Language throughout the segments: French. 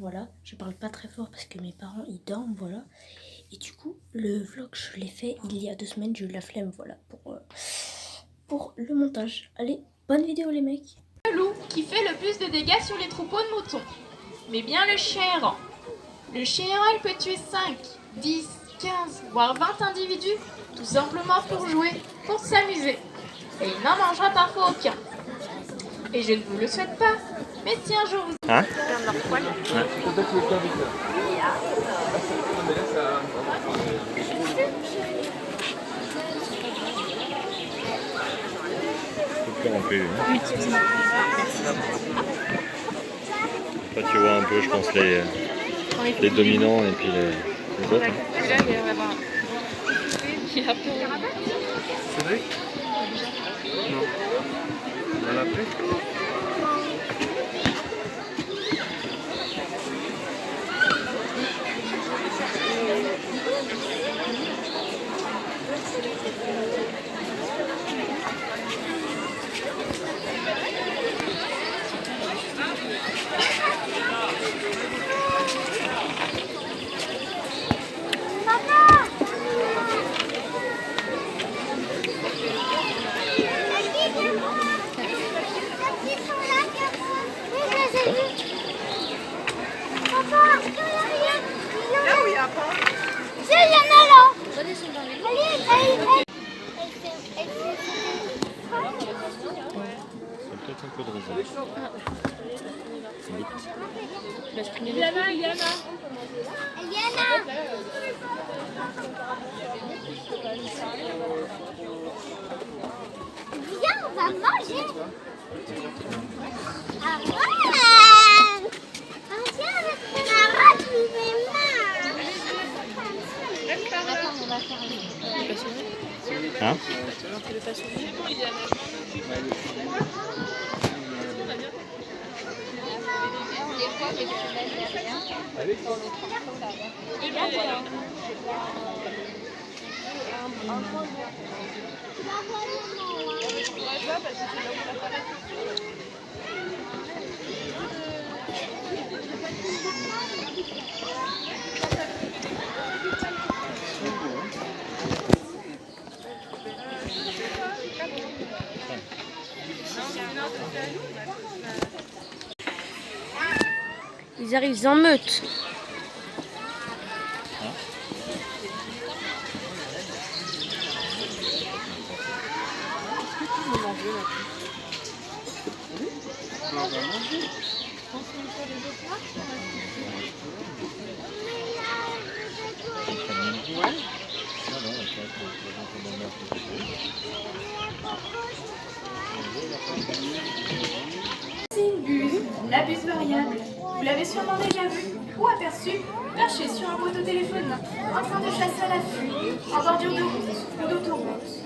voilà. Je parle pas très fort parce que mes parents ils dorment, voilà. Et du coup, le vlog je l'ai fait il y a 2 semaines, j'ai eu la flemme, voilà, pour le montage. Allez, bonne vidéo les mecs. Le loup qui fait le plus de dégâts sur les troupeaux de moutons, mais bien le chien errant. Le chien errant il peut tuer 5, 10, 15, voire 20 individus, tout simplement pour jouer, pour s'amuser. Et il n'en mangera parfois aucun. Et je ne vous le souhaite pas, mais si un jour vous... Hein? Là tu vois un peu je pense les dominants et puis les autres. C'est vrai? Non. On l'a pris? Peut-être un peu de raisin. Yana. Viens, on va manger. Arrête. Viens avec mes mains. Hein? Ils arrivent en meute. C'est une buse, la buse variable. Vous l'avez sûrement déjà vue ou aperçue, perchée sur un poteau téléphone, en train de chasser à l'affût, en bordure de route ou d'autoroute.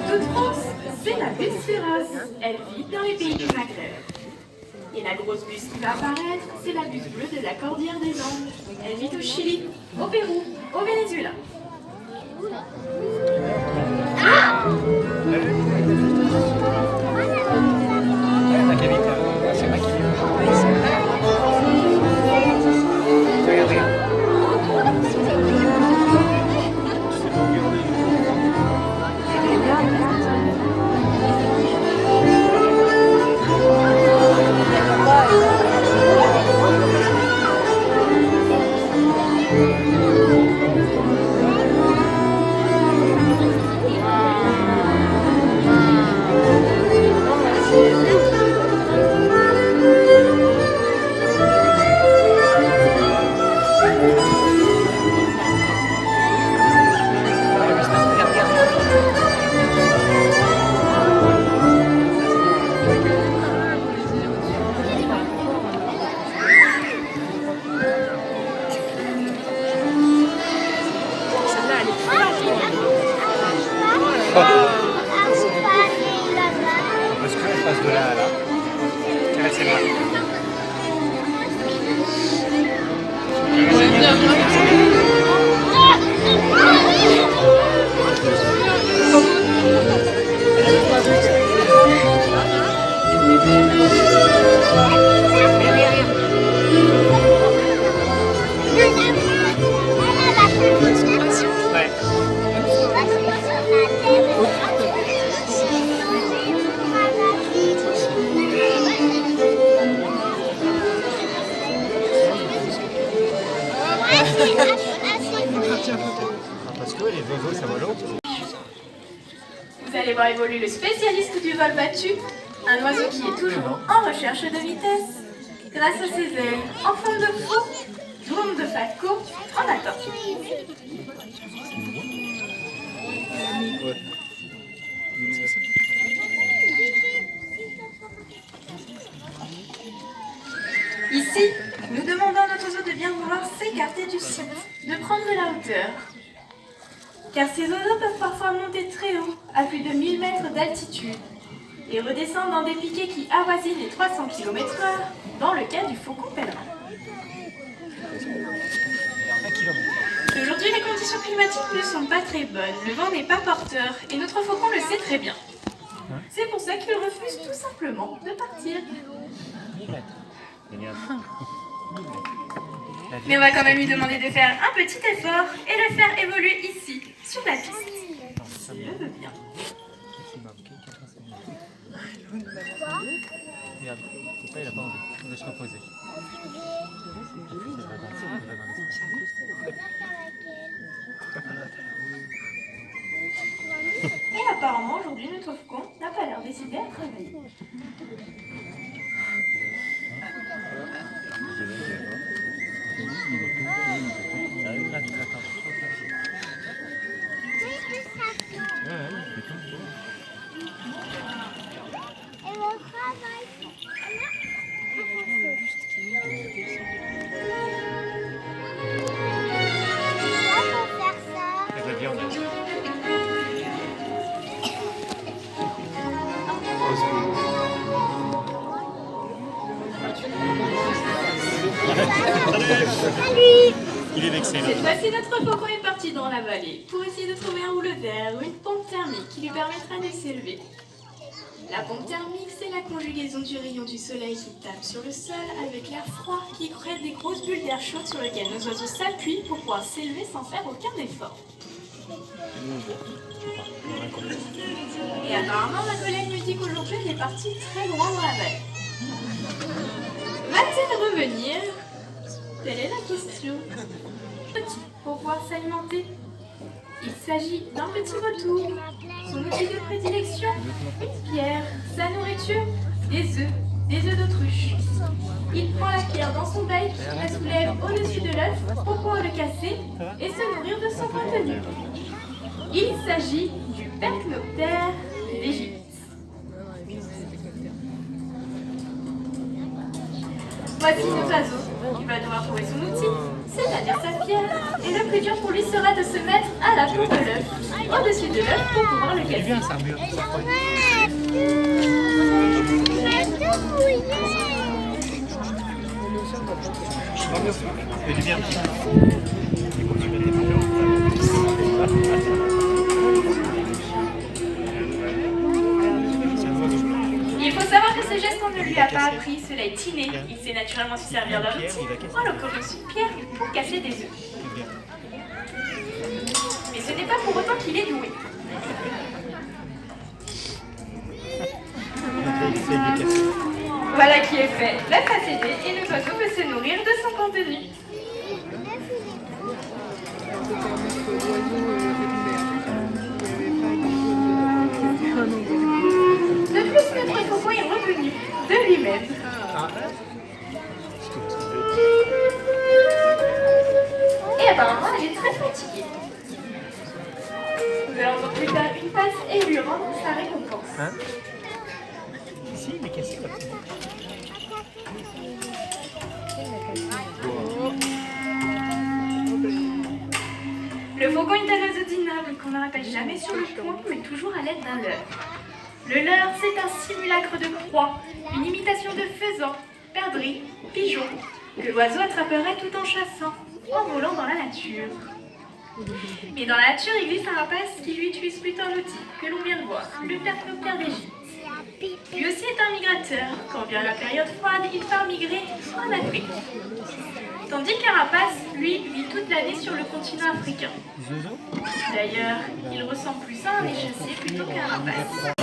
Toute France, c'est la buse féroce. Elle vit dans les pays du Maghreb. Et la grosse buse qui va apparaître, c'est la buse bleue de la cordillère des Andes. Elle vit au Chili, au Pérou, au Venezuela. Parce qu'elle passe de là à là. Caressez-moi. Parce que les oiseaux, ça va l'autre. Vous allez voir évoluer le spécialiste du vol battu, un oiseau qui est toujours en recherche de vitesse. Grâce à ses ailes en forme de faux, dôme de Falco en attente. Ici, nous demandons à notre oiseau de bien vouloir s'écarter du site, de prendre la hauteur. Car ces oiseaux peuvent parfois monter très haut, à plus de 1000 mètres d'altitude, et redescendre dans des piquets qui avoisinent les 300 km/h, dans le cas du faucon pèlerin. Aujourd'hui, les conditions climatiques ne sont pas très bonnes, le vent n'est pas porteur, et notre faucon le sait très bien. C'est pour ça qu'il refuse tout simplement de partir. Mais on va quand même lui demander de faire un petit effort et le faire évoluer ici, sur la piste. S'il le veut bien. Regarde, papa il a pas envie, on laisse reposer. Et apparemment, aujourd'hui, notre faucon n'a pas l'air décidé à travailler. Et le travail. Pourquoi faut faire ça? Avec la viande. Il est vexé là. Cette fois-ci, notre faucon est parti dans la vallée pour essayer de trouver un rouleau d'air ou une pompe thermique qui lui permettra de s'élever. La pompe thermique, c'est la conjugaison du rayon du soleil qui tape sur le sol avec l'air froid qui crée des grosses bulles d'air chaud sur lesquelles nos oiseaux s'appuient pour pouvoir s'élever sans faire aucun effort. Et apparemment, ma collègue me dit qu'aujourd'hui, elle est partie très loin dans la vallée. Va-t-elle revenir? Telle est la question. Petit, pour pouvoir s'alimenter. Il s'agit d'un petit vautour. Son outil de prédilection, une pierre. Sa nourriture, des œufs d'autruche. Il prend la pierre dans son bec, la soulève au-dessus de l'œuf pour pouvoir le casser et se nourrir de son contenu. Il s'agit du Percnoptère d'Égypte. Voici notre oiseau. Il va devoir trouver son outil, c'est-à-dire sa pierre. Et le plus dur pour lui sera de se mettre à la peau de l'œuf, au-dessus de l'œuf pour pouvoir le casser. Bien ça, mieux. Et du bien. Il faut savoir que ce geste, on ne lui a pas appris, cela est inné. Il sait naturellement se servir d'un outil, en l'occurrence une pierre, pour casser des œufs. Mais ce n'est pas pour autant qu'il est doué. Voilà qui est fait, la face est faite et le oiseau peut se nourrir de son contenu. De plus, notre faucon est revenu de lui-même. Et apparemment, elle est très fatiguée. Nous allons donc lui faire une passe et lui rendre sa récompense. Hein? Si, il est cassé comme ça. Le faucon est un oiseau dynamique qu'on ne rappelle jamais sur le point, mais toujours à l'aide d'un leurre. Le leurre, c'est un simulacre de proie, une imitation de faisan, perdrix, pigeon, que l'oiseau attraperait tout en chassant, en volant dans la nature. Mais dans la nature, il existe un rapace qui lui utilise plutôt un outil que l'on vient de voir, le Percnoptère d'Égypte. Lui aussi est un migrateur. Quand vient la période froide, il part migrer en Afrique. Tandis qu'un rapace, lui, vit toute l'année sur le continent africain. D'ailleurs, il ressemble plus à un échassier plutôt qu'à un rapace.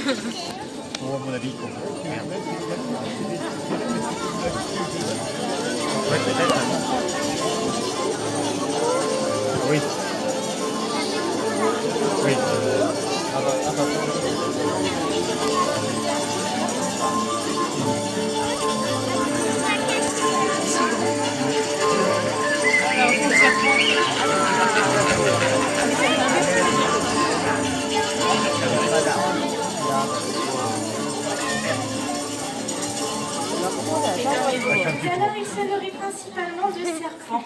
Bon, à mon avis, quoi. Merde. Ouais, peut-être. Oui. Oui. Tout à l'heure, il se nourrit principalement du serpent.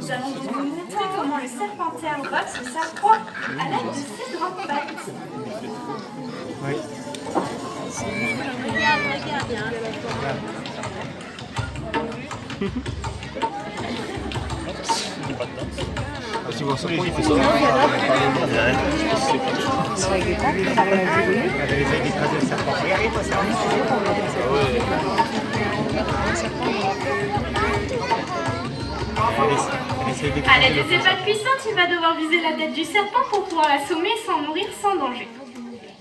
Nous allons donc vous montrer comment le serpentaire boxe sa proie à l'aide de ses grandes pattes. Oui. Si vous recevez, il fait ça. Elle essaye d'écraser le serpent. Regardez pas ça. À l'aide de ses pattes puissantes, il va devoir viser la tête du serpent pour pouvoir l'assommer sans mourir sans danger.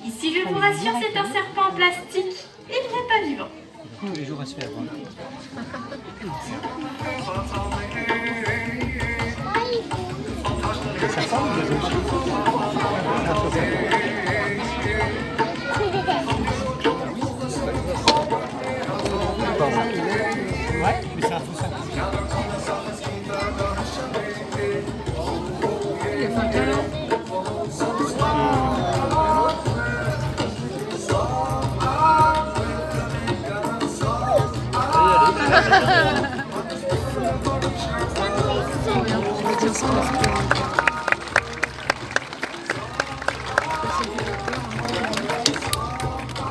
Ici, je vous rassure, c'est un serpent en plastique. Il n'est pas vivant. Tous les jours à se faire. Le serpent ou les autres? Ouais, mais c'est un faux serpent.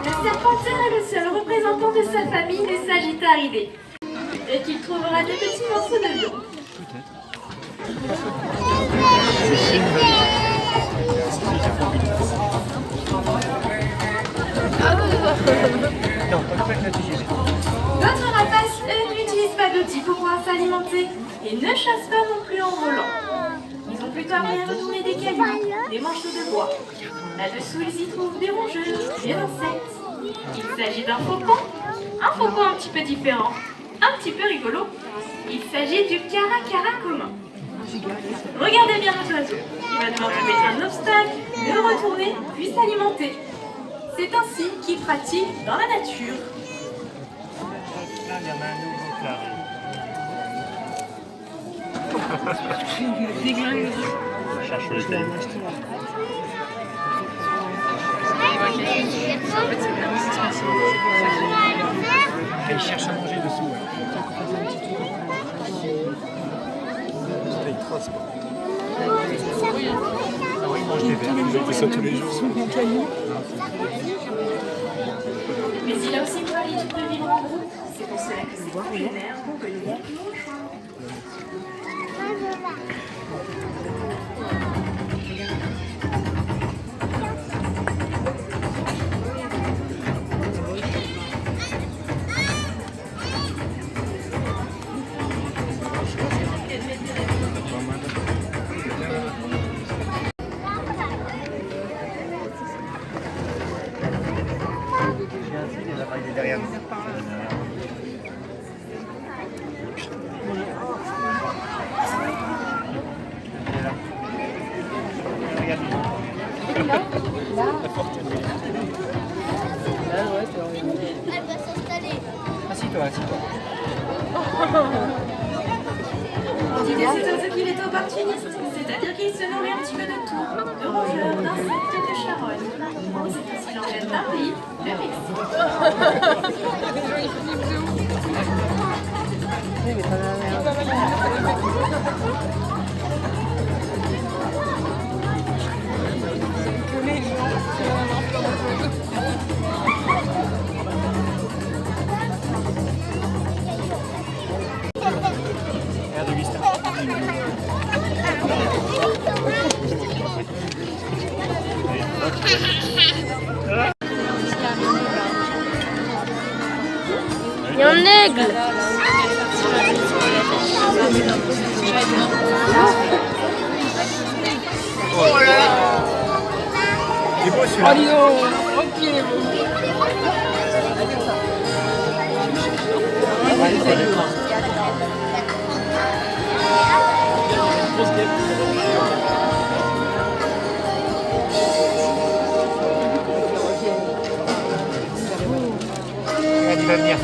Le serpentaire est le seul représentant de sa famille, les Sagittaridés. Et qu'il trouvera des petits morceaux de viande. D'autres rapaces, eux, n'utilisent pas d'outils pour pouvoir s'alimenter et ne chassent pas non plus en volant. Ils ont plutôt appris à retourner des cailloux, des morceaux de bois. Là-dessous, ils y trouvent des rongeurs, des insectes. Il s'agit d'un faucon un petit peu différent, un petit peu rigolo. Il s'agit du caracara commun. Regardez bien notre oiseau. Il va devoir trouver un obstacle, le retourner, puis s'alimenter. C'est ainsi qu'il pratique dans la nature. Là, il y en a un nouveau qui arrive. Je cherche les tailles. Et il cherche à manger dessous. Il trosse pas. Ah oui, il mange des vers. Il fait ça tous les jours. Mais il a aussi une habitude de vivre en groupe. C'est pour cela que c'est populaire pour que les gens Il est derrière nous. Il est là. Regarde. Elle va s'installer. Assis-toi, assis-toi. On dit de cet oiseau qu'il est opportuniste, c'est-à-dire qu'il se nourrit un petit peu de tout, de rongeurs, d'insectes, de charognes. C'est aussi l'emblème d'un pays, le Mexique. Regarde Augustin. Il y a un aigle. est beau celui-là. dis donc, ok, il est beau. Il va venir.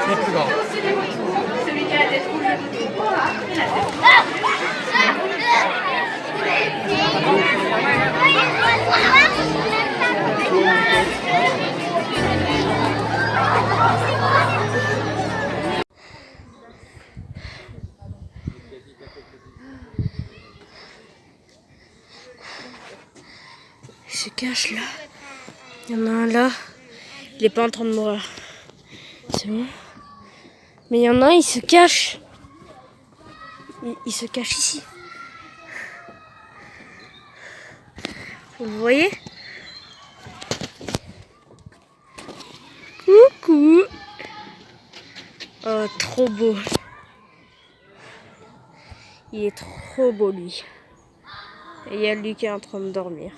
C'est plus grand. Celui qui a la tête rouge, le tout aura pris la tête. Il se cache là. Il y en a un là. Il est pas en train de mourir. C'est bon. Mais il y en a un, il se cache. Il se cache ici. Vous le voyez? Coucou. Oh, trop beau. Il est trop beau lui. Et il y a lui qui est en train de dormir.